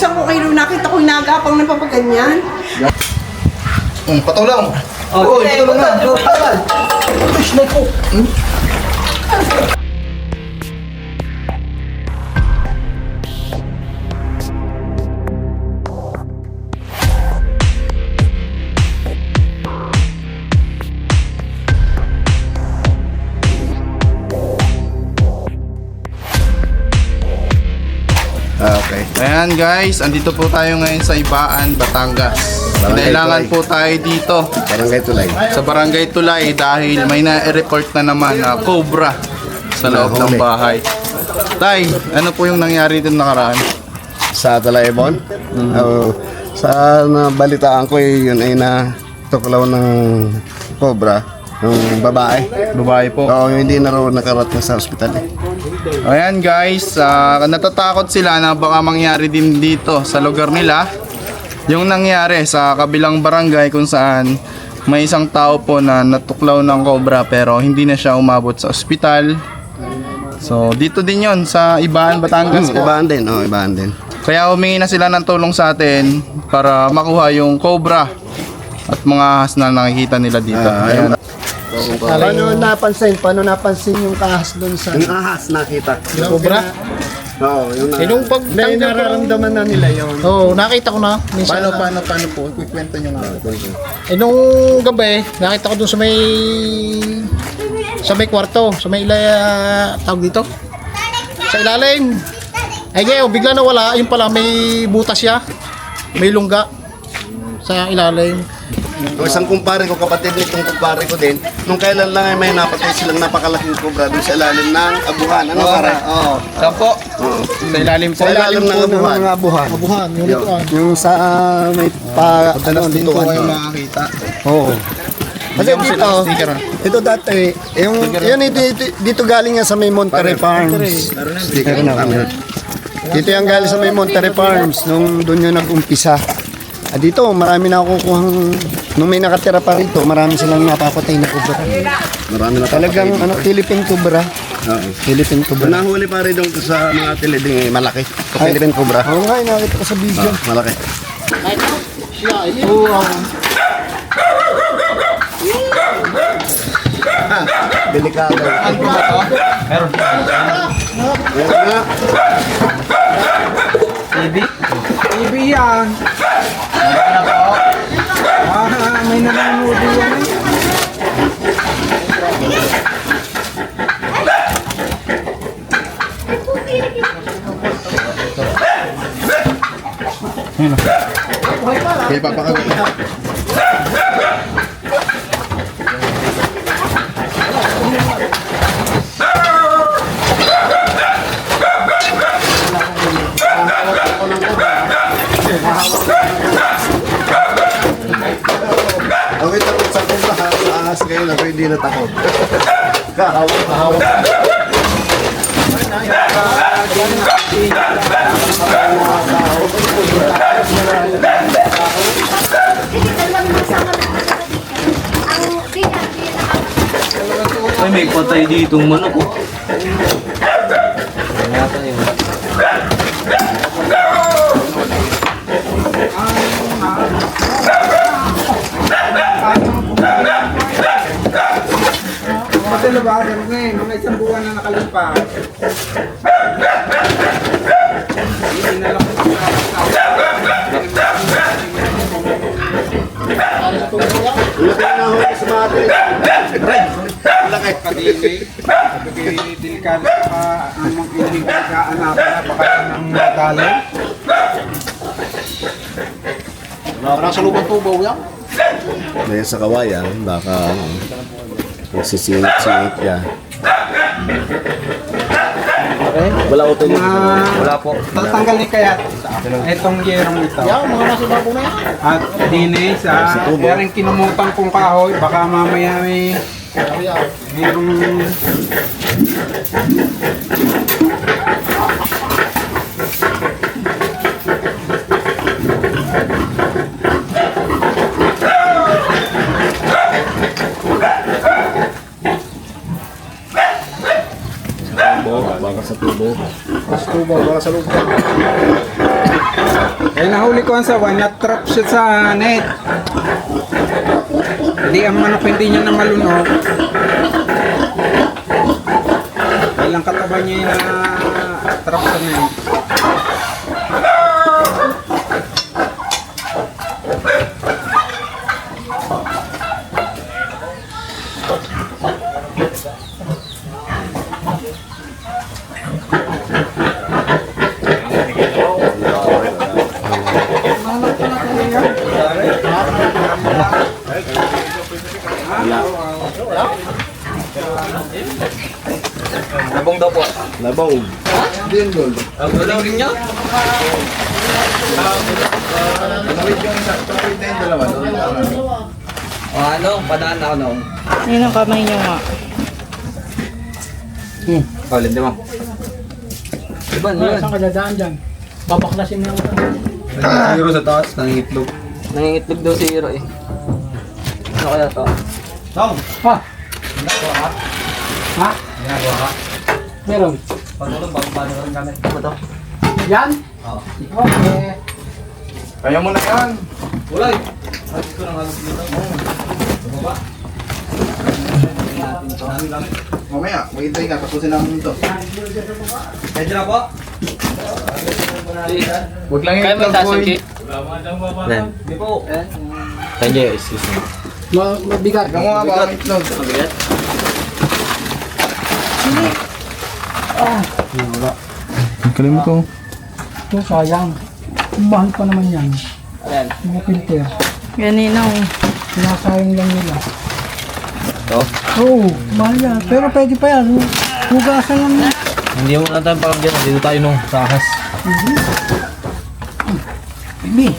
10 kilo nakita ko inagapang ng papaganyan. Patulong. Oh, patulong na. Push na po. Okay. Ayan guys, andito po tayo ngayon sa Ibaan, Batangas. Kailangan po tayo dito Barangay Tulay. sa Barangay Tulay dahil may na-report na naman na cobra sa loob ng bahay. Tay, ano po yung nangyari dito nakaraan? Sa Talaybon. Sa nabalitaan ko yun ay natuklaw ng cobra. Yung babae. Babae po. Oo, hindi na raw nakarating sa ospital eh. Ayan guys, natatakot sila na baka mangyari din dito sa lugar nila. Yung nangyari sa kabilang barangay kung saan may isang tao po na natuklaw ng cobra pero hindi na siya umabot sa ospital. So dito din yon sa Ibaan, Batangas po. Ibaan din, ibaan din. Kaya humingi na sila ng tulong sa atin para makuha yung cobra at mga ahas na nakikita nila dito. Ayan. Paano napansin yung kahas doon sa Yung ahas nakita. cobra? Oo, yung Nung pagtanggal nararamdaman na nila yun. Oo, nakita ko na. Minsan Paano po? Ikwento nyo nga. nung gabi, nakita ko doon sa may kwarto, sa may tawag dito. Sa ilalim. Ay ngayon, bigla na wala. Yung pala, may butas siya. May lungga sa ilalim. Yung isang kumpare ko, kapatid nitong kumpare ko din, nung kailan lang ay may napatay silang napakalaking cobra doon sa ilalim ng abuhan. Ano pare? Oo. Sampo? Sa ilalim po. Sa ilalim ng abuhan. Abuhan, yung lutuan. Yung sa may Dito kayo makakita. Oo. Kasi Bigyan mo sila dito, ng sticker, ha? ito dati, yun dito galing yan sa may Monterey Farms. Sticker na. Dito yung galing sa may Monterey Farms, nung doon yung nag-umpisa. Dito, marami na kukuhang, nung may nakatira pa rito, marami silang napapatay na cobra. Marami na talagang Philippine cobra. Philippine cobra. Nahuli pa rin doon sa mga tiliding malaki. Philippine cobra. Oo nga, nakita ko sa video. Malaki. Delikado. Ano ba to? Meron. TV yan. May nanonood yan. Okay, papakagat. Okay, takot sa cobra ha. Sa ahas ngayon ako hindi natakot. Kahawak. Ay, may patay ditong manok oh. Kasi labasan ngayon, mga isang buwan na nakalipas. Hindi na lang po delikado pa ang hindi kaanak na baka ng dalo. Nasa lubang tubaw yan. May sa kawayan, baka sisingit-singit yan. Wala ko ito. Wala po. Tatanggalin kaya itong yerong ito. Yan, mga nasa bago na yan. At dini sa yung kinumutan kong kahoy, baka mamaya may mayroong Baka sa tubo. Tubaw, baka sa loob. Eh, nahuli ko ang sawa, na-trap siya sa net. Hindi ang manok hindi niya na malunok. Walang katawan niya yung na-trap sa net. Labong daw po. Labong. Ang gulaw rin niya? O ano, padaan ako noon. Yun ang kamay niyo nga. Oh, lindi mo. Diba, Saan ka dadaan dyan? Babaklasin mo yung Hero sa taas, nangingitlog. Nangingitlog daw si Hero eh. Ano kaya to? Ha? Meron. Paano rin kami? Ano to? Yan? Oo. Okay. Kaya mo na yan. Ulay! Alis ko ng halos dito. Baba. Mamaya, mag-intay ka. Tapusin namin ito. Medyo na po? Huwag lang yung itlog, boy. Hindi po. Tanya, excuse me. Mabigat. Ikaw mo nga ba ang itlog? Mabigat? Kalim mo to. Ito, sayang. Mahal pa naman yan. Ayan. Mga filter. Ganina oh. Sinasayang lang nila. Ito? Oo, mahal yan. Pero pwede pa yan. Hugasan lang yan. Hindi mo na tayo pakagyan. Dito tayo nung tahas. Bibi.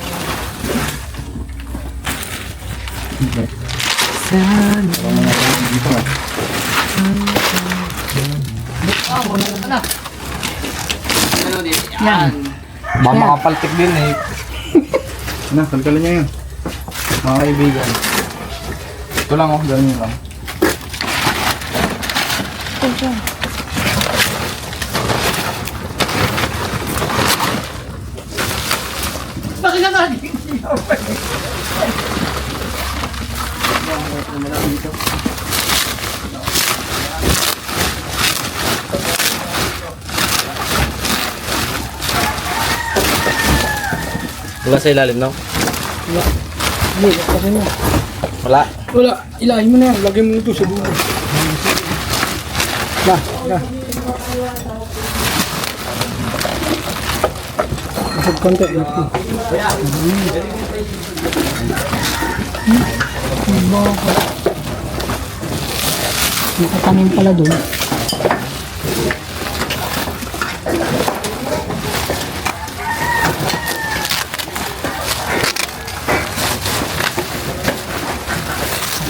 Baka makapaltik din eh. Na, tanggalin niya yan. Mga kaibigan. Ito lang oh, ganyan lang. Wala sa ilalim, no? Hindi, kasi mo. Wala. Wala, ilahin mo na yan. Lagay mo ito sa dulo. Dah. Masag konti. Ito. Nakatanim pala doon.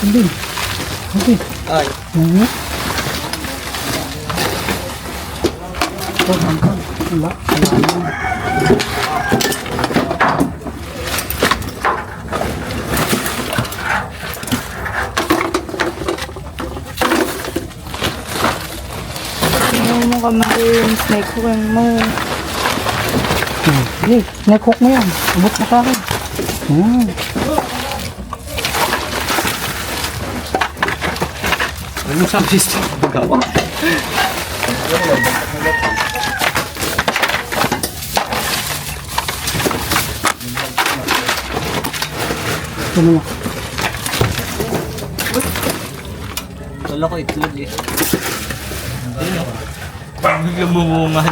Hindi. Okay. Ay. Wala. Ano mo kamay yung snake hook mo. Sige, neck-hook mo yan. Abot mo sa akin. Ano sa system? Paggawa. Ito mo. Wala ko itlog eh. Biglang bumungan.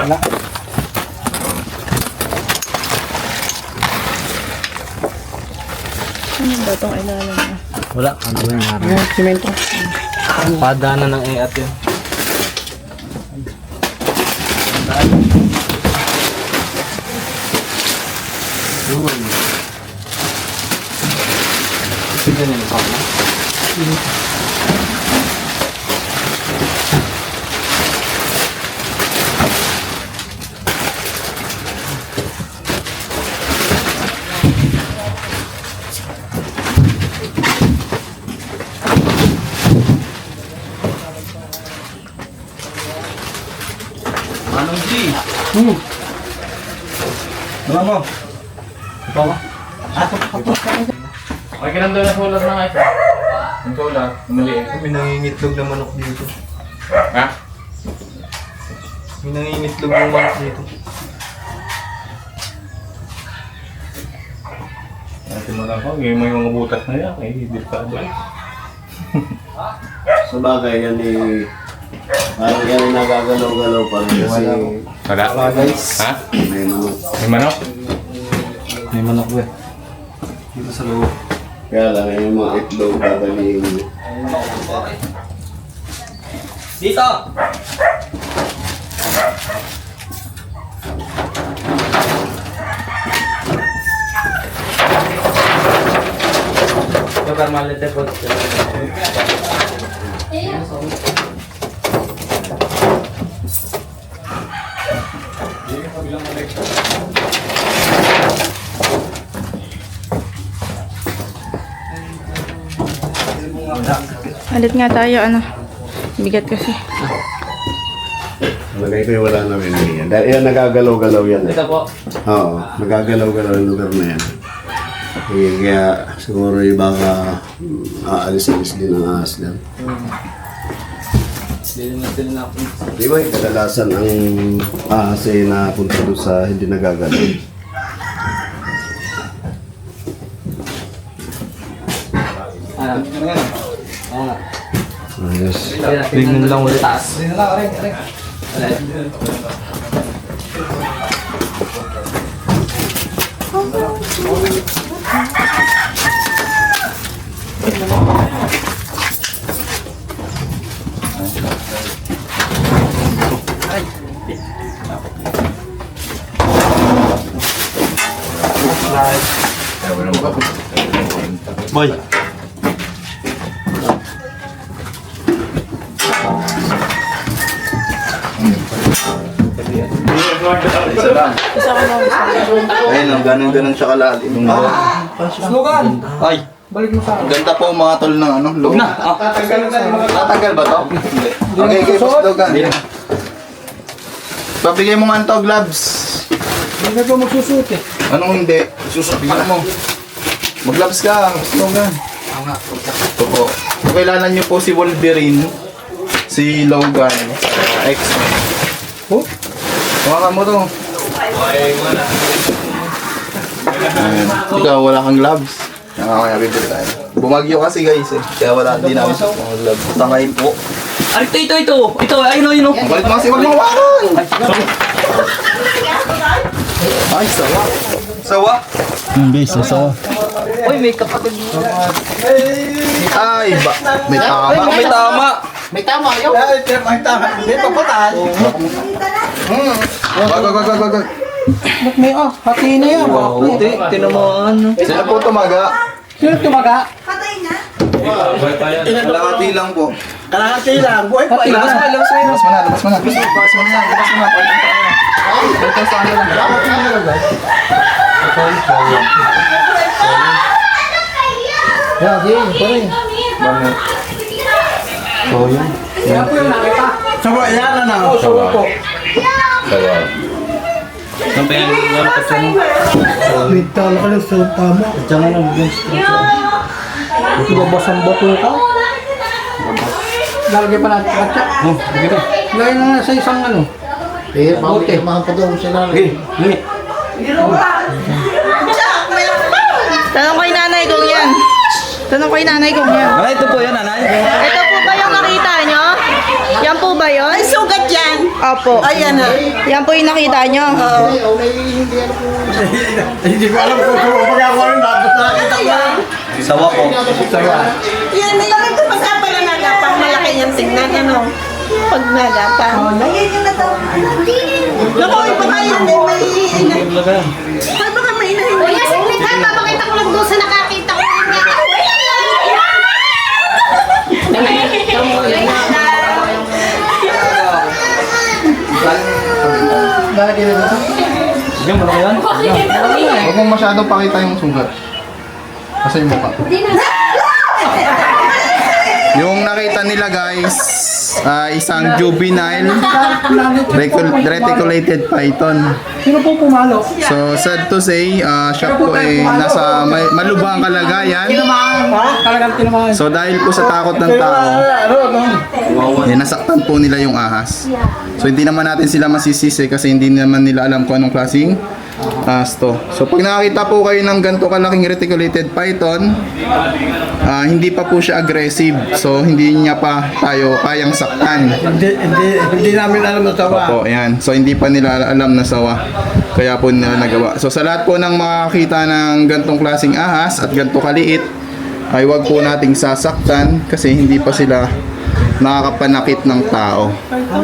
Wala. Ano ba itong ilalim mo? Wala. Ano ba yung harap? Ayan, simento. Padaanan ng EAT yun. Sige na yung pala. Ano mo? Ikaw ba? Okay ka lang doon na sulat na nga. Ang sulat, maliit. May nangingitlog na manok dito. Ha? May nangingitlog na manok dito. Natin mo lang ako, may mga butas na yan. Ay, hindi pa ba? Sa bagay, yan parang yan ay nagagalaw-galaw pa rin kasi Wala. Ha? may manok. May manok? May manok ba? Dito sa loob. Kaya lang, yung mga itlog dadalhin. Dito! Lugar malete po. Alit nga tayo, ano. Bigat kasi. Lagay ko yung wala na rin yan. Dahil yan nagagalaw-galaw yan. Ito po. Oo, nagagalaw-galaw yung lugar na yan. Kaya siguro yung baka aalis-alis din ang ahas yan. Dili na sila na po. Di ba, kadalasan ang ahas ay napunta doon sa hindi nagagalaw. Ah, oo nga. Ayos. Tignan lang ulit taas. Tignan lang, aray. Boy. Ayun, ang ganun-ganun siya kalalim. Slogan! Ay! Balik mo sa akin. Ganda po mga tol ng ano, loob. Na! Ah! Tatanggal ba to? Hindi. Okay, okay, Boss Logan. Pabigay mo nga to, gloves. Hindi ko magsusuot eh. Anong hindi? Susubihan mo. Mag-gloves ka, Boss Logan. Ito po. Kailangan niyo po si Wolverine, si Logan, X-Men. Oh? Hawakan mo to. Ayan. Ikaw, wala kang gloves. Nakakaya bibig tayo. Bumagyo kasi guys eh. Kaya wala, hindi namin sa mga gloves. Tangay po. Ay, ito! Ito, ayun o! Balik mo kasi, wag mo hawakan! Ay, sawa. Sawa? Uy, may kapatid mo. Ay, ba? May tama. May tama! May tama, ayaw. Hindi pa putal. Wag. Ba't may hati na yan? Wow, tinamaan. Sila po tumaga. Sino tumaga? Kalahati lang po. Kalahati lang. Buhay pa Labas mo, labas mo. Labas mo na. Labas mo na. Ito sa ano lang. Yan, sige, pare. Bakit? Sawa yan na. Sawa. May tala ka lang sa tama. Diyan na bigyan sa babasang bato ka. Lalagay pa natin katsa. Lagay na sa isang ano. Eh, mamahan pa doon sila. Tanong ko yung nanay kong yan. Ay, ito po yan, nanay. Ito po ba yung nakita nyo? Yan po ba yun? Ay, sugat yan. Opo. Ayan na. Yan po yung nakita nyo. Hindi ko alam kung pag ako rin nakita ko. Sawa po. Yan, nilagay ko pa sa pala nagapang. Malaki yung tingnan, ano. Pag nagapang. Ayan yun na daw. Naku, baka yan eh, may inay. Ay, baka may inay. Kuya, saglit ha, papakita ko lang doon sa nakakita ko. Sige, malaki yan. Huwag mong masyadong pakita yung sugat. Kasi yung mukha. Yung nakita nila guys, isang juvenile reticulated python. Sino po pumalo? So sad to say, siya po ay nasa malubhang kalagayan. Talagang tinamaan. So dahil po sa takot ng tao, nasaktan po nila yung ahas. So hindi naman natin sila masisisi kasi hindi naman nila alam kung anong klaseng ahas to. So pag nakakita po kayo ng ganito kalaking reticulated python, hindi pa po siya aggressive. So hindi niya pa tayo kayang saktan. Hindi namin alam na tawa. Opo, yan. So hindi pa nila alam na sawa. Kaya po nila nagawa. So sa lahat po ng makakita ng gantong klaseng ahas at ganto kaliit, ay wag po nating sasaktan kasi hindi pa sila nakakapanakit ng tao.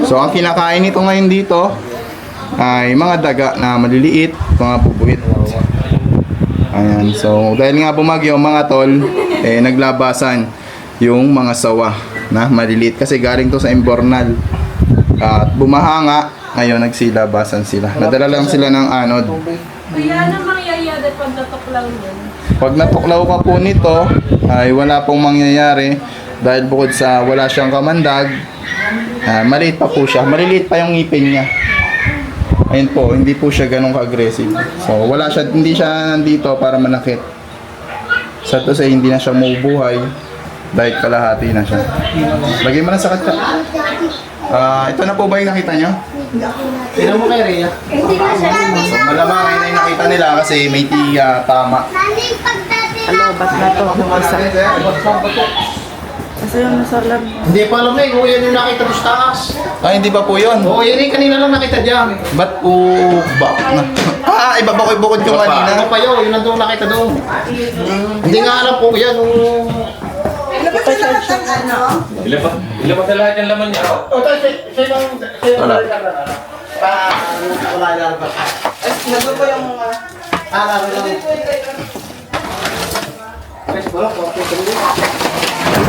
So ang kinakain nito ngayon dito ay mga daga na maliliit, mga bubuit. Ayan. So dahil nga bumagyo mga tol, naglabasan yung mga sawa na maliliit kasi galing to sa Imbornal. At bumahanga, ngayon nagsilabasan sila. Nadala lang sila ng anod. Kaya namang yayada pag natuklaw yun. Pag natuklaw ka po nito, ay wala pong mangyayari dahil bukod sa wala siyang kamandag, maliit pa po siya. Maliliit pa yung ngipin niya. Ayun po, hindi po siya ganun ka-aggressive. So wala siya, hindi siya nandito para manakit. Sa to say, hindi na siya mabubuhay dahil kalahati na siya. Lagay mo na sa katsa. Ito na po ba yung nakita nyo? Sino mo kay Rhea? Malamang ay na yung nakita nila kasi may tama. Alobas na to. Kasi yung nasa lab. Hindi pa alam kung yan yung nakita mo sa taas. Hindi pa po yun. Oo, yan yung kanina lang nakita dyan. Ba't po na? Ibabakoy-bukod yung kanina. Ano pa yun? Yung nandun nakita doon. Hindi nga alam po yan. Ilan pa sa lahat yung laman niya? Wala. Wala na ba? Nandun ko yung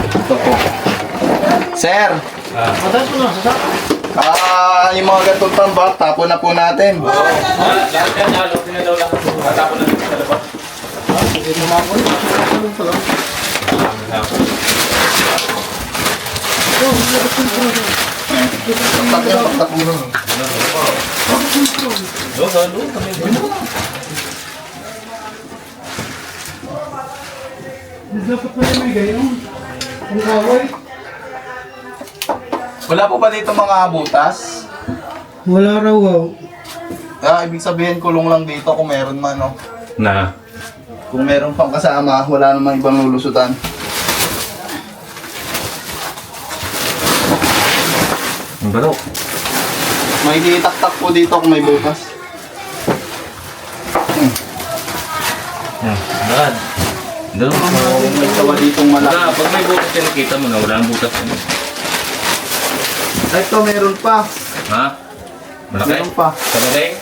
Ito po. Sir! Madalas mo na, sasak. Yung mga gantong tambak, tapo na po natin. Lahat yan, halok na daw lang. Matapon na sa labas. Taktak mo. Dapat pala may gayon. Ang kaway. Wala po ba dito mga butas? Wala raw wow. Ibig sabihin kulong lang dito kung meron man, no? Na. Kung meron pang kasama, wala namang ibang lulusutan. Ang balo. May itaktak po dito kung may butas. Yan. Doon. Kung may sawa ditong malaki. Wala, pag may butas yan, nakita mo na wala ang butas. Ito meron pa. Ha? Malaki? Meron pa. Sa malaki?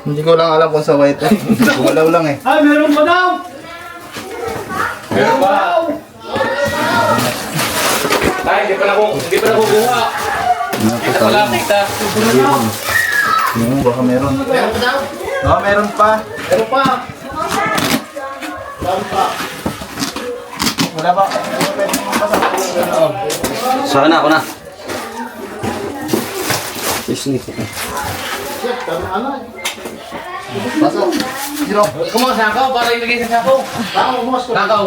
Hindi ko lang alam kung sawa ito. Gumalaw lang eh. Ay, meron pa daw! Meron pa! Ay, hindi pa nakukuha. Kita pala, kita. Baka meron. Meron pa daw? Meron pa. Meron pa. Wala ba? Sana ako na. Pasok. Zero. Kumuha sa ako para ilagay sa sako. Takaw.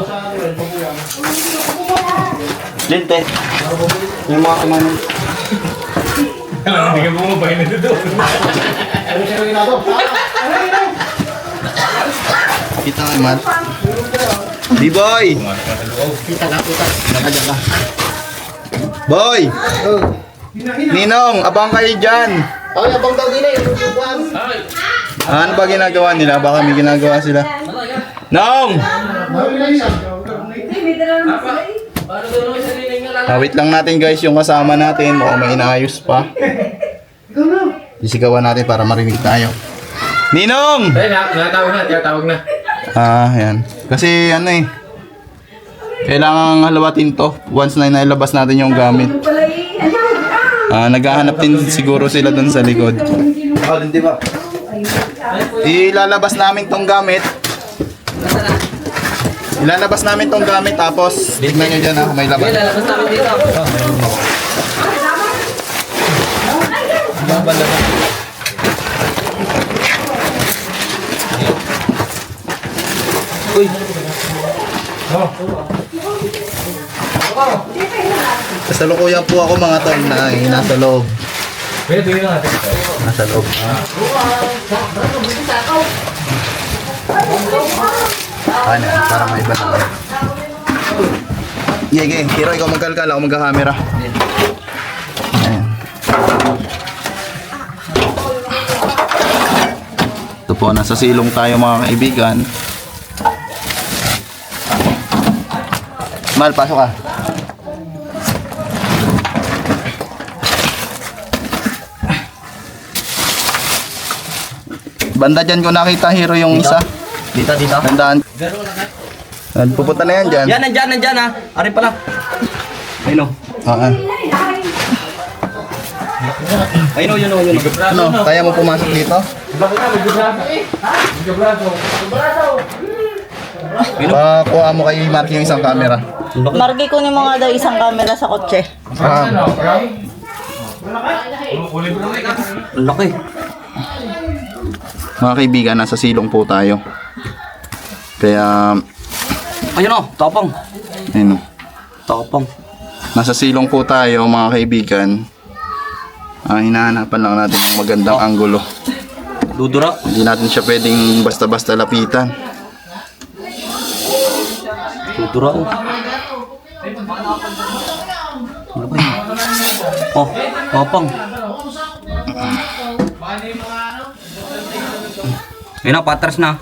Linte. Yung mga kumanin. Hindi ka bumabay na doon. Kita nga, man. B-boy! Nakadyan ka. Boy! Ninong, abang kayo dyan. Ay, abang daw din eh. Ano ba ginagawa nila? Baka may ginagawa sila. Nong! Wait lang natin guys yung kasama natin. Mukhang may inaayos pa. Sisigawan natin para marinig tayo. Ninong! Ay, tinatawag na. Yan. Kasi ano eh. Kailangan halawatin to once na nailabas natin yung gamit. Naghahanap din siguro sila dun sa likod. Hindi ba? Ilalabas namin tong gamit. Ilalabas namin tong gamit tapos tignan nyo dyan kung may laban. Lalabas namin dito. Uy. Kasalukuyan po ako mga tol na nasa loob. Nasa loob. Ano, para may iba naman. Sige, Hiro, ikaw magkalkal, ako magka-camera. Ayan. Ito po, nasa silong tayo mga kaibigan. Mal, pasok ka. Banda dyan ko nakita, Hiro, yung isa. Dito. Tandaan. Pupunta na yan dyan. Yan, nandyan ha. Ari pala. Ayun o. Ayun o, yun o. Ano, kaya mo pumasok dito? Kuha mo kay Mark yung isang camera. Margi kunin mo nga daw isang camera sa kotse. Ang laki. Mga kaibigan, nasa silong po tayo. Kaya, Ayun o, tapang. ayun. Tapang. Nasa silong po tayo mga kaibigan. Hinahanapan lang natin ng magandang anggulo. Dudura. Hindi natin siya pwedeng basta-basta lapitan. Dudura o. Ano ba yun? Oh, tapang. Ayun na, patras na.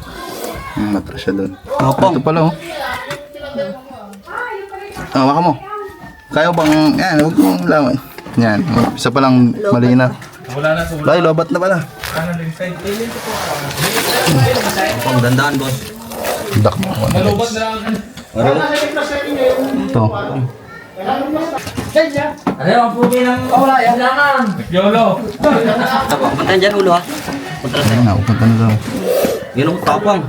Matras siya doon. Tapang. Ito pala oh. Hawakan mo. Kaya bang, yan, huwag mong lawan. Yan, isa pa lang mali na. Bay, lobat na pala. Tapang, dandaan boss. Dak mo. Ito. Tapang, bantayan dyan ulo ha. Patras Ayun na, upunta na daw. Yun o, tapang.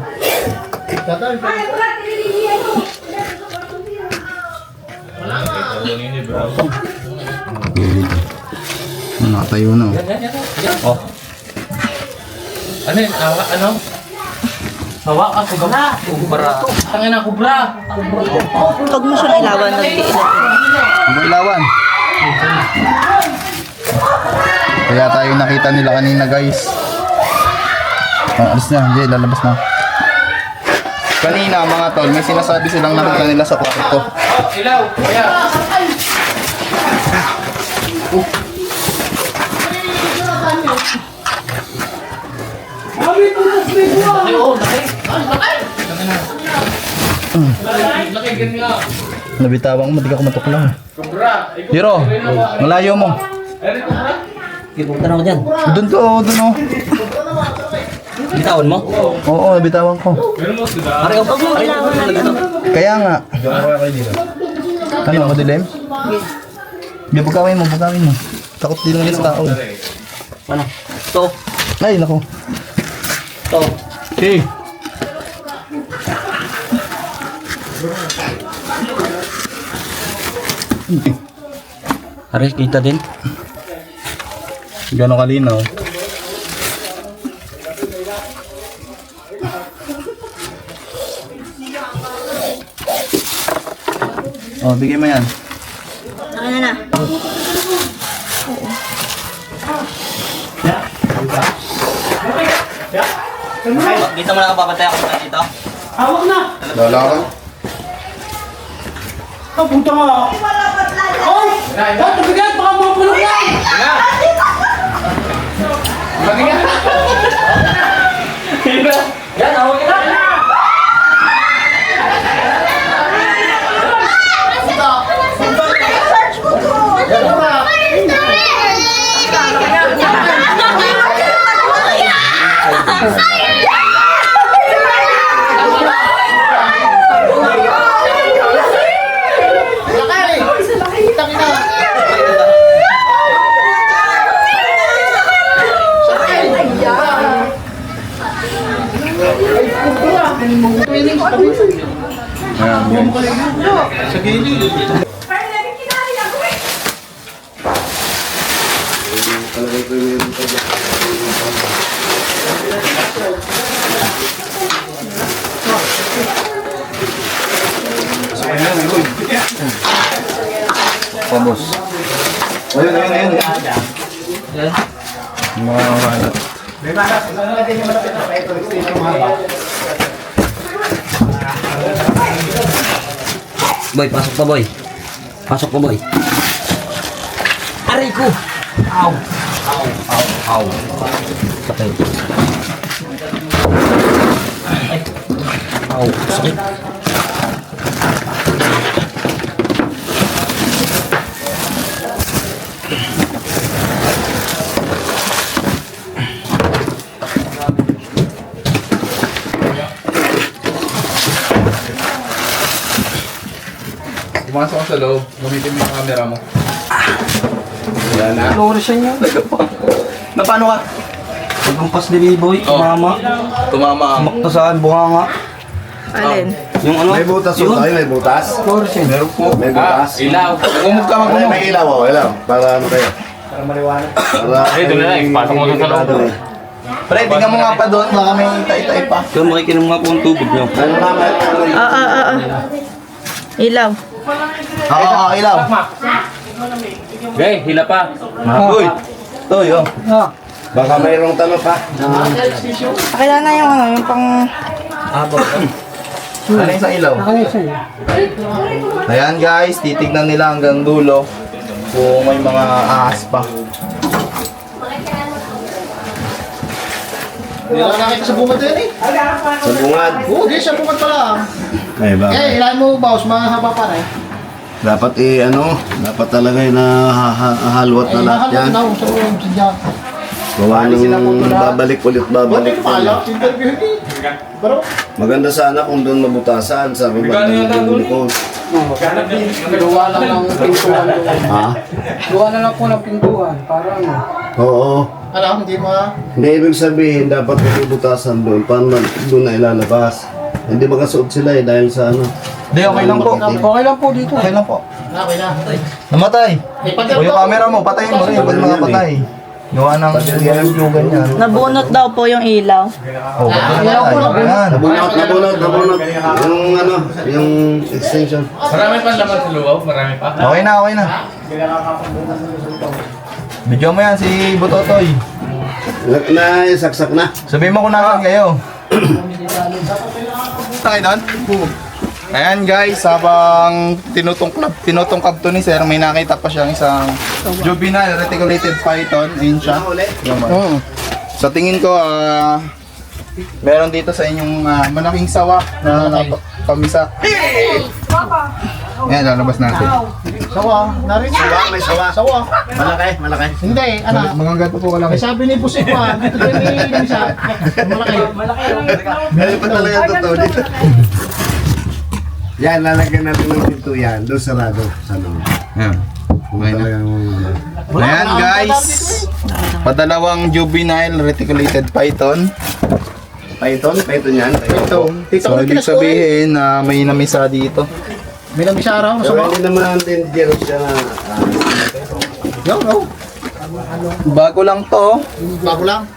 Nakatayo na oh. Oh. Ano yun? Ano? Hawak ako ba? Kumbara. Tangin na kubra. Huwag mo siyang ilawan, nag-iilan. Ang ilawan. Kaya tayo nakita nila kanina guys. Alis na, hindi, lalabas na. Kanina mga tol, may sinasabi silang nakita nila sa kwarto. Ilaw. Kaya. Nabitawan mo, di ka kumatok lang. Hiro, malayo mo. Kipunta na ako dyan. Doon to, doon oh. Bitawan mo? Oo, nabitawan ko. Pare, huwag mo ilawan na dito. Kaya nga. Ano, madilim? Hindi, bugawin mo, bugawin mo. Takot din naman sa tao. Ano? Ito. Ay, naku. Ito. Okay. Pare, kita din. Gano'ng kalinaw. Oh, bigay mo yan. Ano na? Dito mo na ako papatay ako dito. Lala ka? Ayan, guys. Sa gilid. Talaga ito yung meron pa dyan. Pabos. Ayun, ayun, ayun. Mga kalat. Boy, pasok pa boy. Pasok pa boy. Aray ko! Ow! Ow! Ow! Ow! Sakit. Ow! Sakit. Pumasok ka sa loob. Gamitin mo yung camera mo. Yan na. Fluorescent yun. Na paano ka? Pagkumpas ni boy, tumama. Tumama ang... Tumakta saan, bunganga. Alin? Yung ano? May butas po tayo, may butas. Meron po. May butas. Ilaw. Umog ka Ay, mag-umog. may ilaw, oh, ilaw. Para ano kayo? Para maliwanag. Para doon na lang, pasok mo doon sa loob. Pre, tingnan mo nga pa doon. Baka may tay-tay pa. Kaya makikinom nga po ang tubig nyo. Ano naman? Ilaw. Oo, ilaw. Okay, hila pa. Uy. Toy, oh. Baka mayroong tanong pa. Kailan na yung ano, yung pang... Ano yung sa ilaw? Ayan guys, titignan nila hanggang dulo kung may mga ahas pa. Hindi lang nakita sa bungad din eh. Sa bungad. Oo, di sa bungad pala. Ay, ba? Eh, ilan mo boss, mahaba pa rin. Dapat dapat talaga nahahalwat na lahat yan. Hinahalap na sa buong sadya. Gawa ng babalik ulit, babalik Buti pa, ulit. interview ni. Pero, Maganda sana kung doon mabutasan sa babalik ko. Gawa lang ng pintuan. Ha? Gawa na lang po ng pintuan. Para ano? Oo. alam, hindi mo Hindi ibig sabihin, dapat mabutasan doon. Paano doon na ilalabas? Hindi makasuot sila dahil sa ano. Hindi, okay lang po. Okay lang po dito. Okay lang po. Okay na. Namatay. Eh, pag O yung camera mo, patayin mo rin. Pwede mga patay. Gawa ng yung ganyan. Nabunot daw po yung ilaw. Oh, Ayan. Nabunot. Yung extension. Marami pa laman sa loob. Marami pa. Okay na, okay na. Bidyo mo yan si Butotoy. Saksak na. Sabihin mo kung nasan kayo. Okay doon? Ayan guys, habang tinutungkab to ni Sir, may nakita pa siyang isang juvenile reticulated python. Ayun siya. Sa tingin ko, meron dito sa inyong malaking sawa na pamisa. Ayan, lalabas natin. Sawa, narinig. May sawa. Sawa. Malaki. Hindi, ano. Mga gato po May kalaki. sabi ni Pusik pa, dito din ni Isa. Malaki. Meron pa talaga totoo dito. Yan, lalagyan natin ng pinto yan. Doon sarado. Sa loob. Ayan. Okay na. Ayan guys, padalawang juvenile reticulated python. Python yan. Ito. Tito, So ibig sabihin na may namisa dito. may nabisa araw. Pero Sawa. hindi naman dangerous siya na No. Bago lang to. Bago lang.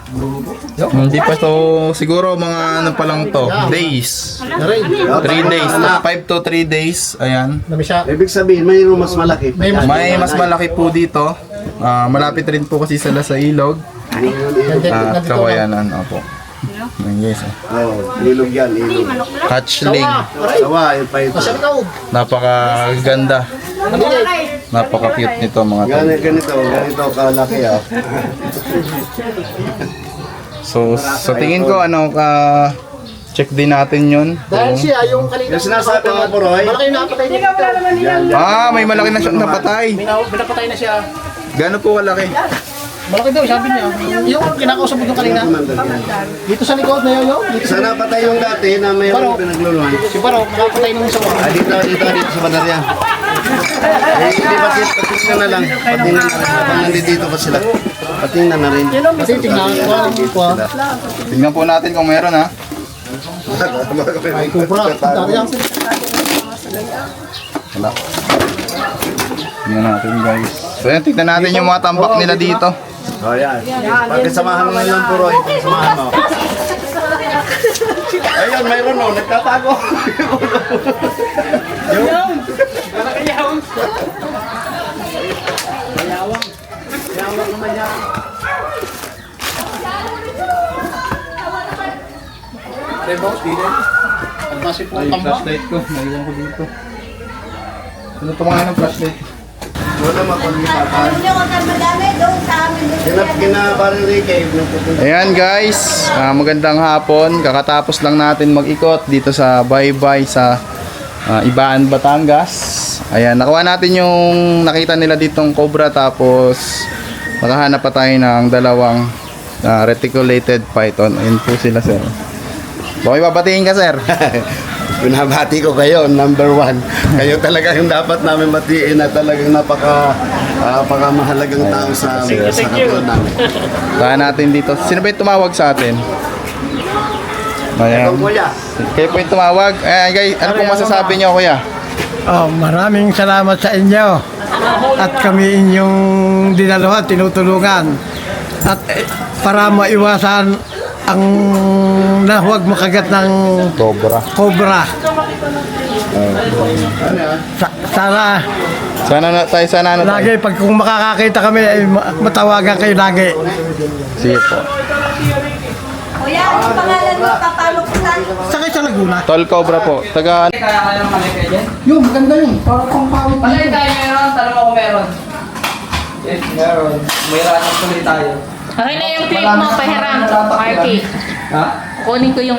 Hindi pa to, siguro mga ano pa lang to, days. Naray. 3 days, 5 to 3 days, ayan. Nabisa. ibig sabihin, mayroong mas malaki. May mas May mas malaki po dito. Malapit rin po kasi sila sa ilog. At kawayanan, opo. Ayan guys, Ilog yan, ilog. hatchling. Sawa, yung python. Masarap ka. Napakaganda. Napaka-cute nito mga tol. Ganito kalaki ah. So sa tingin ko check din natin 'yon. Dahil siya, yung kanina. Yung sinasabi mo po, Roy. Malaki na napatay niya. May malaki na siyang napatay. Pinapatay na siya. Gaano po kalaki? Malaki daw, sabi niya. Yung kinakausap mo yung kanina. Dito sa likod na yun. Dito sa Sana patay yung dati na mayroong pinagluluhan. si Baro, nakapatay nung isa. Dito sa bandarya. Hindi ba patingnan na lang. Patingnan na rin. Habang nandito pa sila. Patingnan na rin. Kasi tingnan ko. Tingnan po natin kung meron ha. Ay, kubra. Dami yan. Tingnan natin guys. So yan, tignan natin yung mga tambak nila dito. Oh, yan. Pagkasamahan mo yung puro, pagkasamahan mo. Ayun, mayroon no, nagtatago. Pagpasip po ang tambak. Flashlight ko, naiwan ko dito. Sino tumangan ng flashlight? Wala mapag-ipapan. Yung ang madami doon sa amin. Kinaparin Ricky, nagpupunta. Ayan guys, magandang hapon. Kakatapos lang natin mag-ikot dito sa Baybay sa Ibaan, Batangas. Ayan, nakuha natin yung nakita nila ditong cobra tapos makahanap pa tayo ng dalawang reticulated python. Ayun po sila sir. Bakit babatiin ka sir? Binabati ko kayo, number 1. Kayo talaga yung dapat namin batiin na talagang napakamahalagang tao sa katulad namin. Kaya natin dito. Sino ba yung tumawag sa atin? Ayan. Kuya. Kayo po yung tumawag. Ayan guys, ano pong masasabi niyo kuya? Oh, maraming salamat sa inyo. At kami inyong dinaluhan, tinutulungan. At para maiwasan ang na huwag makagat ng cobra. Sana Lagi pag kung makakakita kami ay matawagan kayo lagi. Sige po. Kuya, ano pangalan mo? Papalukutan. Sakay sa Laguna. Tol Cobra po. Taga Kaya naman kayo dyan? Yun, maganda yun. Para pang pawit. Ano yung tayo meron? Tanong mo kung meron. Yes, meron. May ranas tuloy tayo. Okay na yung clip mo, pahiram. Marky. Ha? Kunin ko yung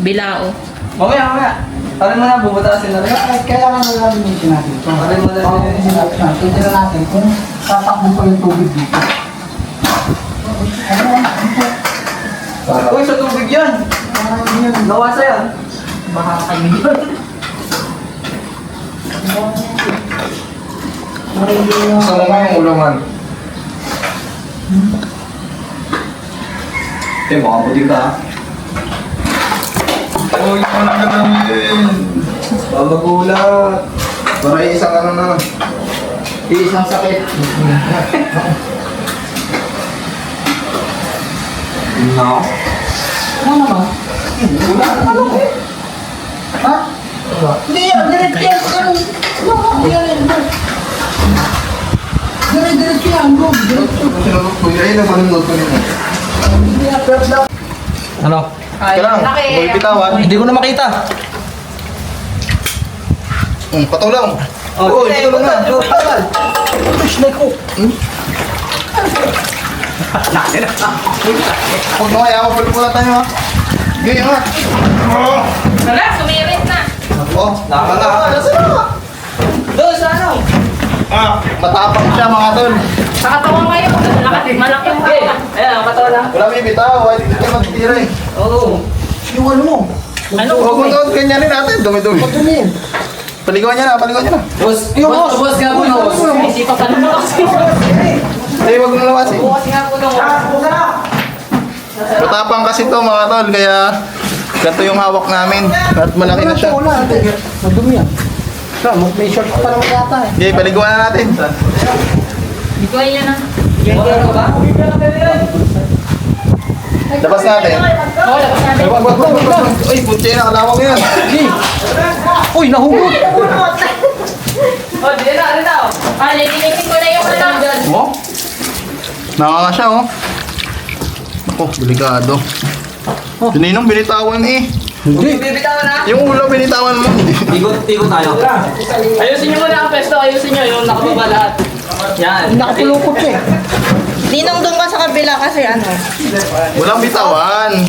bilao. Mamaya. Parin mo na, bubutasin na rin. Kailangan na lang yung sinabi. Parin mo na rin. Tingnan natin kung tatakbo pa yung tubig dito. Uy, sa tubig yan. Nawasa yan. Saan mo yung ulungan? Baka puti ka ha. Uy, ano ka namin? Babagulat. Para isang ano na. Isang sakit. No. Ano naman? Wala na ano eh. Ha? Hindi yan, direct yan. Direct yan, bro. Kuya, yun ang manunod ko nila. Ano? Kailangan, huwag bitawan. Hindi ko na makita. Patulong. Oh, patulong na. Snake hook. Huwag na kaya, mapalimutan tayo ha. Ganyan ha. Wala, sumirit na. Oh, nakakala. Doon sa ano? Matapang siya mga tol. Sa katawan kayo. Malaki yung Okay. Ayan, matawa na. Wala may bitaw, ay hindi ka magtitira eh. Oo. Yung ano mo? Huwag mo doon, ganyanin natin, dumi-dumi. Patunin. Paliguan niya na. Boss, boss nga po na. Isipa ka naman kasi. Ay, huwag mo lawasin. Boss nga po na. Matapang kasi to mga tol, kaya ganito yung hawak namin. At malaki na siya. Wala. Madumi yan. May short pa naman yata eh. Okay, paliguan na natin. Hindi ko yan na. Ano ba? Labas natin. Oo, labas natin. Uy, putya na, kalawang yan. Uy, nahugot! Oh, di na, ano na? Linisin ko na yung Oh? Nakaka siya oh. Ako, delikado. Pininong binitawan eh. Hindi. Bibitawan na. Yung ulo binitawan mo. Ikot tayo. Ayusin nyo muna ang pesto. Ayusin nyo yung nakababa lahat. Yan. Nakakulukot siya eh. Ninong doon ka sa kabila kasi ano. Walang bitawan.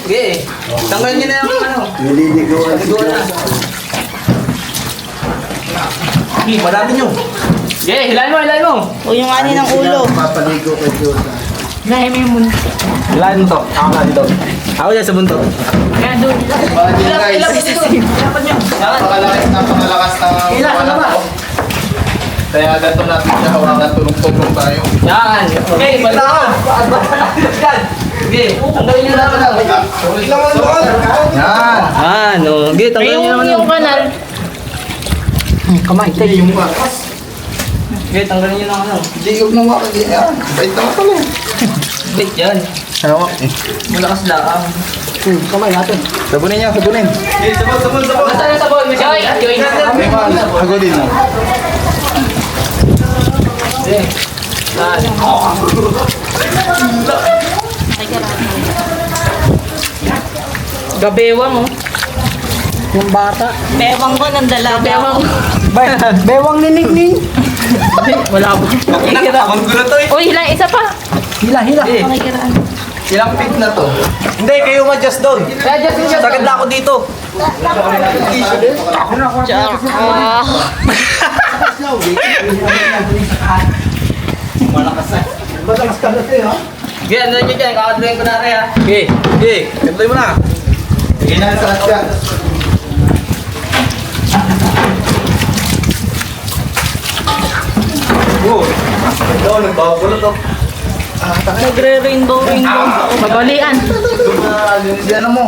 Okay. Tanggalin nyo na yung ano. Nililigawan. Madami nyo. Okay, hilahin mo. O yung ani ng ulo. Papaligo kay Diyosa. Lahi mo yung mundo. Hilahin mo to. Ako na dito. Ako dyan sa bunto. Kaya doon. Guys, napakalakas ng gawa na to. Kaya ganito natin siya hawakan, tulong-tulong tayo. Yan. Okay, balik na. Yan. Sige, tanggalin niyo naman lang. Yan. Ano? Sige, tanggalin niyo naman Yung kanal. Kamay, tayo yung mukha. Sige, tanggalin niyo naman lang. Hindi, huwag na makagay. Yan. Bait naman pala. Wait, yan. Hawak eh. Malakas lang. Kamay natin. Sabunin niya, sabunin. Basta na sabon. Joy! Joy! May mahal. Hagulin mo. Sige. Gabewang oh. Yung bata. Bewang ko ng dalaga. Bewang. Bewang ni Ningning. Wala po. Ang gulo to eh. Uy, hilang isa pa. Hila, hila. Makikiraan. Ilang feet na to? Hindi, kayo ma-adjust doon. Sagad na ako dito. Ah. Madalas ka na tayo, ha? Sige, ano nyo dyan? Kakadluin ko na rin ha. Sige, sige. Kantuin mo na. Sige na, saat ka. Ito, nagbabagulo to. Nagre-rainbow. Magalian. Ano mo?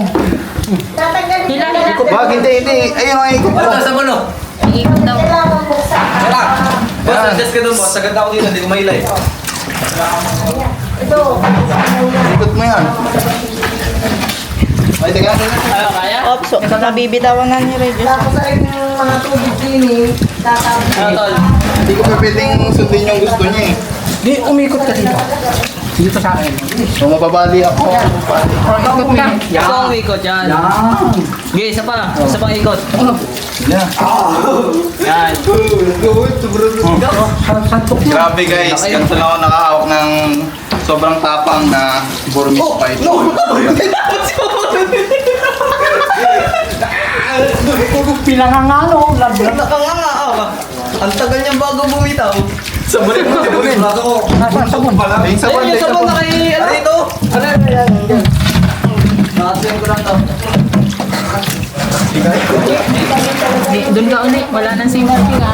Hilang. Wag, hindi. Ayun ang ikot Ano mo. sa bulo? Iikot daw. Wala. Boss, adjust ka doon boss. Sagad ako dito, hindi ko mahilay. Ikot mo yan. Ay, teka. Ops, nabibitawan na ni Regis. Tapos ay yung mga tubig din eh. Ano tol? Hindi ko pa pwedeng sundin yung gusto niya eh. Di, umikot ka dito. Dito sa akin. So, mababali ako. Ikot ka. Ito ang ikot yan. Sige, isa pa. Isa pang ikot. Yeah. Yan. Santok niya. Grabe guys, ganito lang ako nakahawak ng sobrang tapang na Burmese python. Pinangangalo. Labla. Nakanganga ka. Ang tagal niya bago bumitaw. Sabunin mo, sabunin. Nasaan sabon? Yung sabon, Ayun yung sabon na kay, ano ito? Ano? Nakatuloy ko lang to. Doon ka ulit. Wala nang safety ka.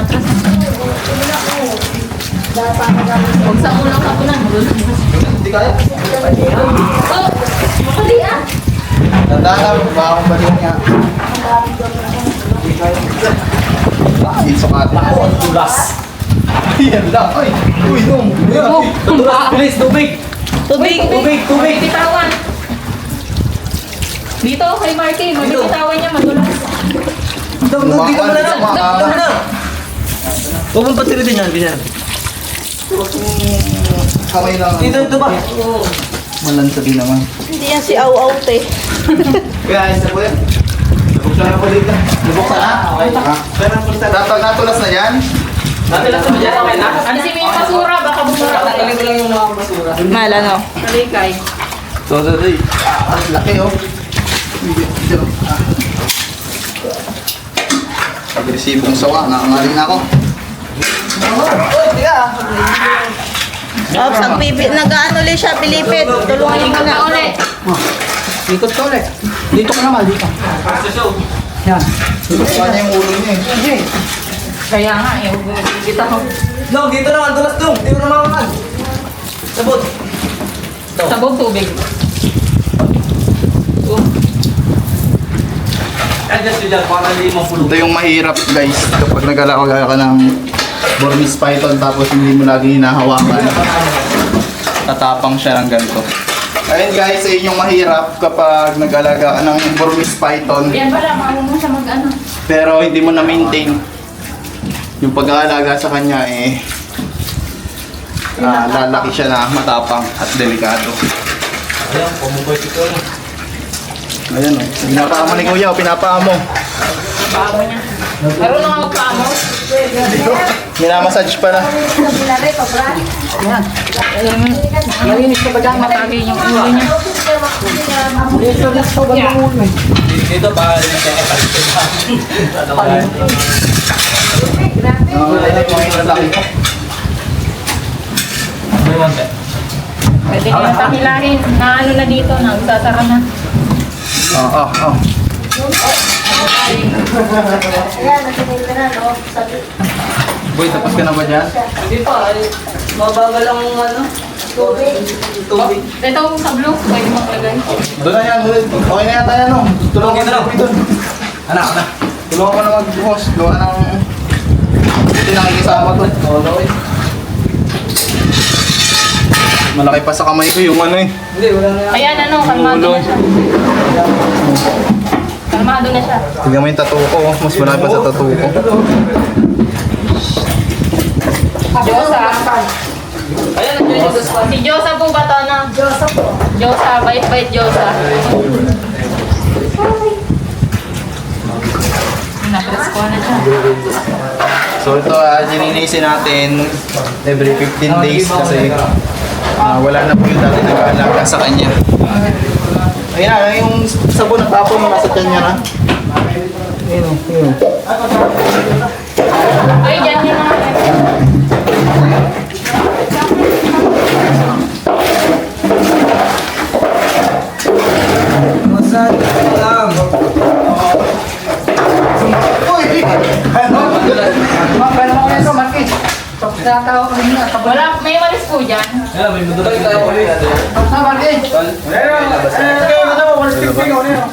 Huwag sa ulang kapunan. Hindi kaya? Oh! Mali ah! Tandaan, baka akong balik niya. Dito sa kata. Tulas. Yan lang. Ay, uy, nung. Tulas, bilis, tubig. Tubig! Tubig. Bitawan! Dito kay Marky. Magbitawan niya madulas. Dito mo na lang. Dito mo na. Huwag mong patiritin yan, ganyan. Kamay lang. Dito ba? Malansa din naman. Hindi yan si Aw-Aw te. Kaya, isa po yan. Nabuksan na po dito. Nabuksan na? Okay. Natulas na yan? Dati lang sa dyan, okay na? Ano si May Basura? Baka bumura. Tatanggalin ko lang yung mga basura. Mal, ano? Talikay. Ang laki oh. Agresibong sawa. Nakangaling na ako. Ops, ang pipi. Nag-ano ulit siya, pilipid. Tulungan niyo na ulit. Ikot ka ulit. Dito ka naman, dito. Yan. Nabuksan niya yung ulo niya eh. Sige. Kaya nga, eh. Kita ko. No, dito naman, tulas doon. Dito na mamakan. Sabot. Sabog tubig. Adjust nyo dyan, para hindi mapulo. Ito yung mahirap guys kapag nag-alaga ka ng Burmese python tapos hindi mo lagi hinahawakan. Tatapang siya ng ganito. Ayun guys, ayun yung mahirap kapag nag-alaga ka ng Burmese python Yan pala, marunong siya mag-ano. pero hindi mo na-maintain yung pag-aalaga sa kanya eh lalaki siya na matapang at delikado. Ayan, pumubay ito. Ayan o, pinapaa mo ni Kuya o pinapaa mo. Bago niya. Marunong ako pa mo. Minamassage pala. Yan. Malinis ka ba dyan? Matagay yung ulo niya. Dito na sa ulo mo. Dito, baka rin na siya Pwede niyong pakilahin. Na ano na dito, na sasara na. Oo. Ayan, natinay ka na, no? Sabi. Boy, tapos ka na ba dyan? Hindi pa, ay, mabagal ang ano. Tubig. Ito sa blue, pwede maglagay. Doon na yan, okay na yata yan, no? Tulungan Okay na ka lang. doon. Anak, anak. Tulungan ko na mag-host. Gawa ng... Hindi nakikisama to. Malaki pa sa kamay ko yung ano eh. Hindi, wala na yan. Ayan, ano, kalmado na siya. Kalmado na siya. Tignan mo yung tattoo ko. Mas malaki pa sa tattoo ko. Diyosa. Ayan, nandiyan yung sa Si Diyosa po ba to, no? Diyosa po. Diyosa, bait-bait Diyosa. Napresko na siya. So ito, nilinisin natin every 15 days kasi wala na po yung dati nag-aalaga sa kanya. Ayun na, yung sabon na tapon mo nasa tiyan niya na. Ayun o, ayun. Ay, dyan yun na. Wala, may walis po dyan. Ayan, may madulas tayo ulit.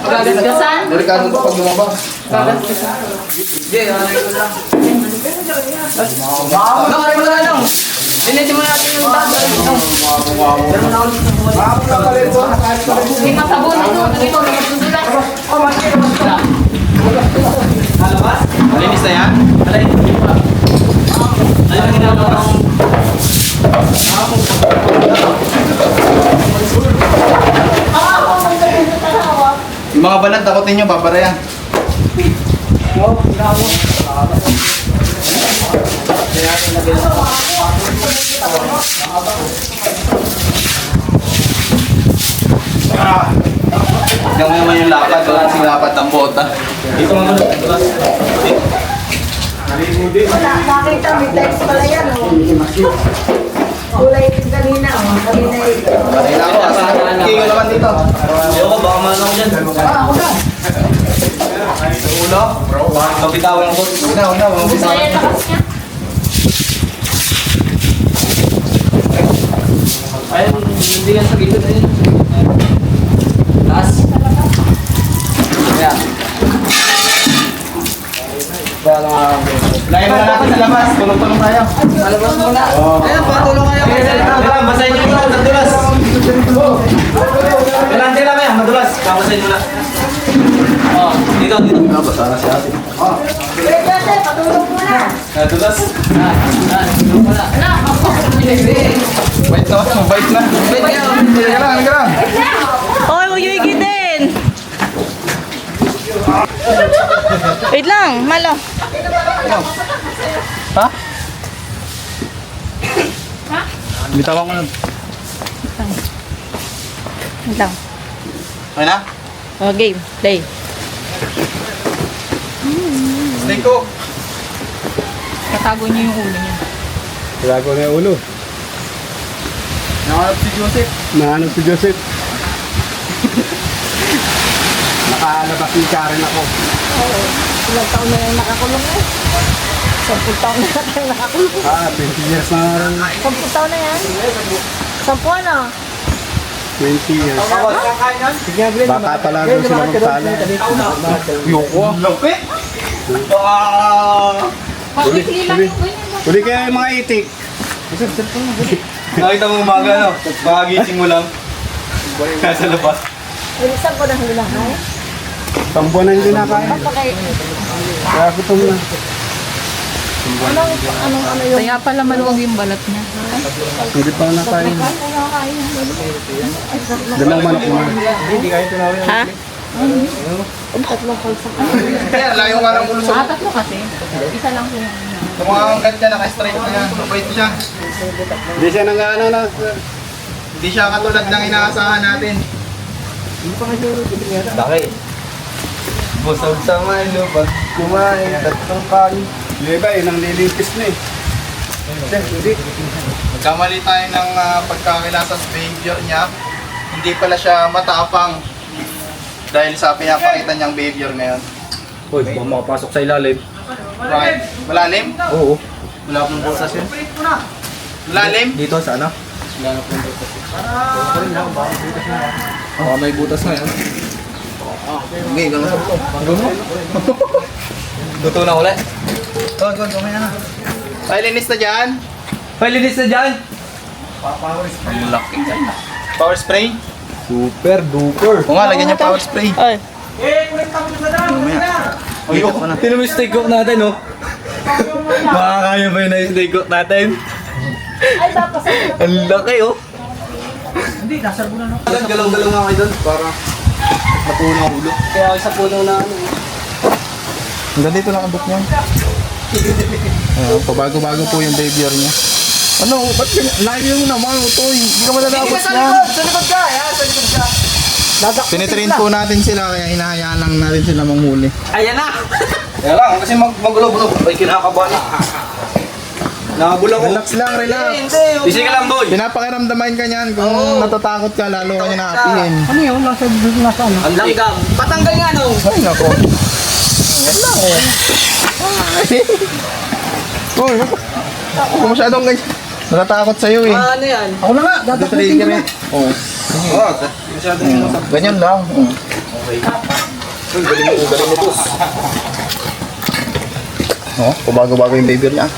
Gagasgasan? Delikado ko pag lumabas. Gagasgasan. Hindi, ano ko lang. Nakarin mo na lang. Linitin mo natin yung tato. Hindi masabon ito. Ito, nagsusulat. Malinis na yan? Ayun, ginagawa ko. Yung mga balat, dakotin nyo, babara yan. Tignan mo naman yung lapad, wala kasing lapad ng bota. Dito mga madulas. Nakita, may text pala yan. Kulay din kanina. Kanina Patay na ako, kasi ko naman dito. Ayoko, baka manong dyan. Ulo? Kapitawan ko. Una, mga Gusto niya yung lakas niya. Ayun, hindi yan sa gilid. Ayun. Taas. Ayan. Lain na natin sa labas, tulong-tulong tayo. Alabas muna. Ayun, patulong kayo. Basahin nyo muna, madulas. Kailangan lang yan, madulas. Basahin muna. Oh, dito. Basta na si ate. patulog mo na. Madulas. Ala, ako. Bait na, mabait na. Halika lang, halika lang. Hoy, huwag yung igitin. Wait lang, malo. Ha? Bitawan ko na. Wait lang. Okay na? Oh, game. Play. Snake ko. Tatago niyo yung ulo niya. Tilago na yung ulo. Nakalap si Joseph. Nahanap si Joseph. Nakalabas ni Karen ako. Ilang taon na yung nakakulong eh. 10 taon na tayo nakakulong. 20 years na rin. 10 taon na yan. 10 ano? 20 years. Baka talaga sila magtala. Yoko. Lupit. Pag-weekly lang yung ganyan. Huli kaya yung mga itik. Nakita mo umaga, no? Makagising mo lang. Nasa labas. Ilisan ko na hulahay. Tambuan na hindi nakain. Kaya gutom na. Anong yung... Kaya pala maluwag yung balat niya. Hindi pa nakain. Dalang manok mo. Ha? Kaya, layo nga ng ulo sa Tatlo kasi. Isa lang po yung Yung mga angkat niya, naka-straight na yan. Mabait siya. Hindi siya nang-ano na. Hindi siya katulad ng inaasahan natin. Bakit? Busog sa malo pag kumain at tungkal. Yung iba, yun ang lilitis na eh. Nagkamali tayo ng pagkakilasa sa behavior niya. Hindi pala siya matapang. Dahil sa pinapakita niyang behavior ngayon. Uy, baka makapasok sa ilalim. Bakit? Malalim? Oo. Wala pong butas yun. Lalim? Dito sa ano? Oh, may butas na yun. Okay, gano'n sa ito. Luto na ulit. Kumaya na. Pailinis na dyan. Pailinis na dyan. Laki. Power spray? Super duper. Oo nga, lagyan niya power spray. Ay. Mamaya. Ay, ako na. Tinan mo yung steak cook natin, oh. Makakaya ba yun na yung steak cook natin? Ay, tapos Ang laki, oh. Hindi, nasa bulan ako. Galaw-galaw nga kayo doon para mapuno ang ulo. Kaya ako sa puno na ano. Hanggang dito lang ang book niya. Ayan, pabago-bago po yung behavior niya. Ano? Ba't lagi yung naman ito? Hindi ka malalabot yan. Sa likod ka, ya. Sa likod ka. Tinitrain po natin sila kaya hinahayaan lang natin sila manghuli. Ayan na. Kaya lang, kasi magulo-gulo. Ay, kinakabahan. Nakabula ko. Relax lang, relax. Busy ka lang, boy. Pinapakiramdaman ka niyan. Kung natatakot ka, lalo ka niya naapihin. Ano yun? Nasa ano? Ang langgam. Patanggal nga, no. Ay, nako. Yan lang, oh. Uy, huwag masyadong ganyan. Natatakot sa'yo, eh. Ano yan? Ako na nga, dadaputin ko na. Oh. Oo, masyadong yung masakit. Ganyan lang. Oh. Galing mo, boss. Oh, pabago-bago yung behavior niya.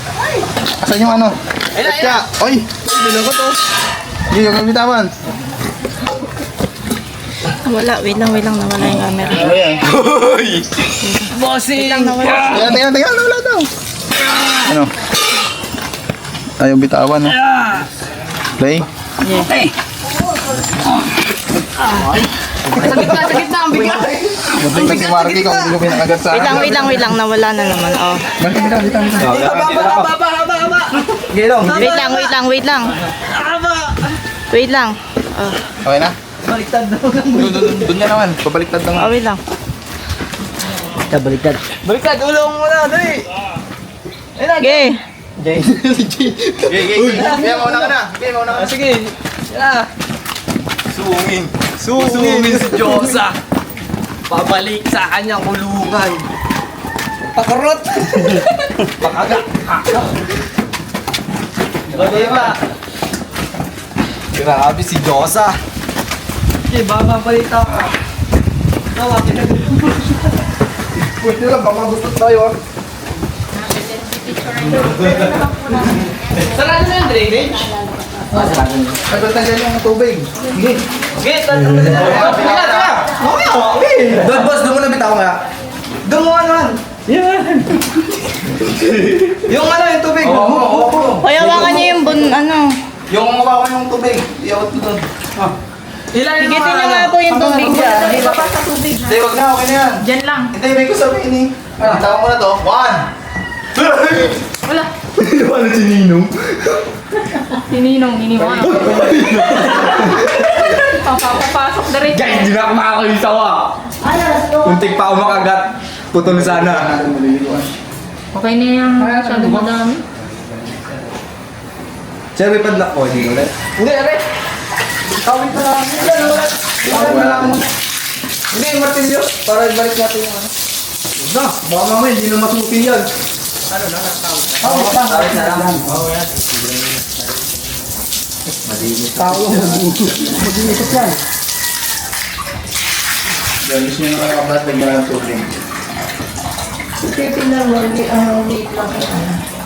Asan yung ano? Kaya, oy! Bilang ko to. Hindi ka kabitawan. Wala, wait lang, nawala yung camera. Ano yan? Bossing! Tingnan, wala daw. Ano? Ayaw bitawan, no? Play? Sakit na, ang bigla. Mating si Marky kung hindi ko pinakagat sa Wait lang, nawala na naman. Oh. Gilong. Wait lang. Wait lang. Oh, Okay na? Baliktad daw lang. Doon niya naman. Pabaliktad lang. oh wait lang. Baliktad, ulong mo na, dali. Okay. Kaya mauna ka na. Sige. Yeah. Sungin si Diyosa. Pabalik sa kanyang kulungan. Pakarot. Pakaga. Diba? Grabe si Diyosa. Okay, baka balita ka. Pwede lang, baka gusto tayo, ah. Sarado na yung drainage. Tagal-tagal yung tubig. Okay, tatlo na. Doon, boss, doon mo na bitaw nga. Doon mo ano. Yung ano, yung tubig. Hoy, hawakan niyo yung ano. Yung mabawa yung tubig. Iawat mo doon. Higitin Higitin niyo nga po yung tubig siya. Hindi, wag na. Okay na yan. Diyan lang. Hindi, may ko sabihin eh. Tawag mo na to. 1. Wala. Ano si Ninong? Sininong, iniwan. Papapasok na rin. Guys, hindi na ako makakaisawa. Untik pa ako makagat. Putol sana. Okay na yan. Masyadong madami. Sir, may padlock ko. Hindi ulit. Hindi, aray. Tawid na lang. Tawid na lang. Hindi, yung martilyo. Para balik natin yung ano. Na, baka mamaya hindi na masupi yan. Ano na, tawid na. Tawid na lang. Oo, yan. Malinis. Mag-iisip yan. Galis nyo na kayo kabat. Nagmala ng tubig.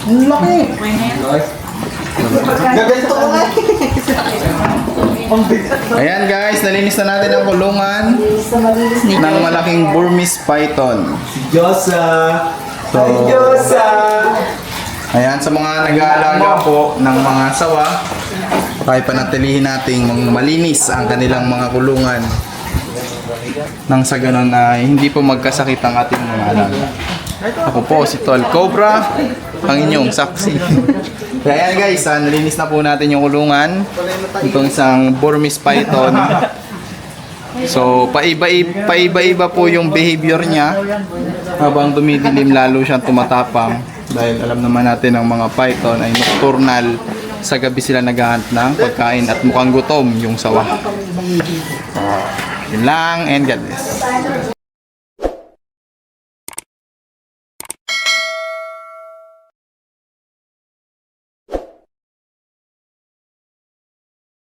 Ang laki. Gaganto ko nga. Ayan guys, nalinis na natin ang kulungan ng malaking Burmese python. Diyosa. So, Diyosa. ayan, sa mga nag-aalaga po ng mga sawa, kahit panatilihin nating malinis ang kanilang mga kulungan nang sa ganon na hindi po magkasakit ang ating mga alaga. Ako po si Tol Cobra, ang inyong saksi. Kaya ayan guys, nalinis na po natin yung kulungan. Itong isang Burmese python. So, paiba-iba po yung behavior niya. Habang dumidilim, lalo siyang tumatapang. Dahil alam naman natin ang mga python ay nocturnal. Sa gabi sila naghahunt ng pagkain at mukhang gutom yung sawa. Yun lang, and God bless.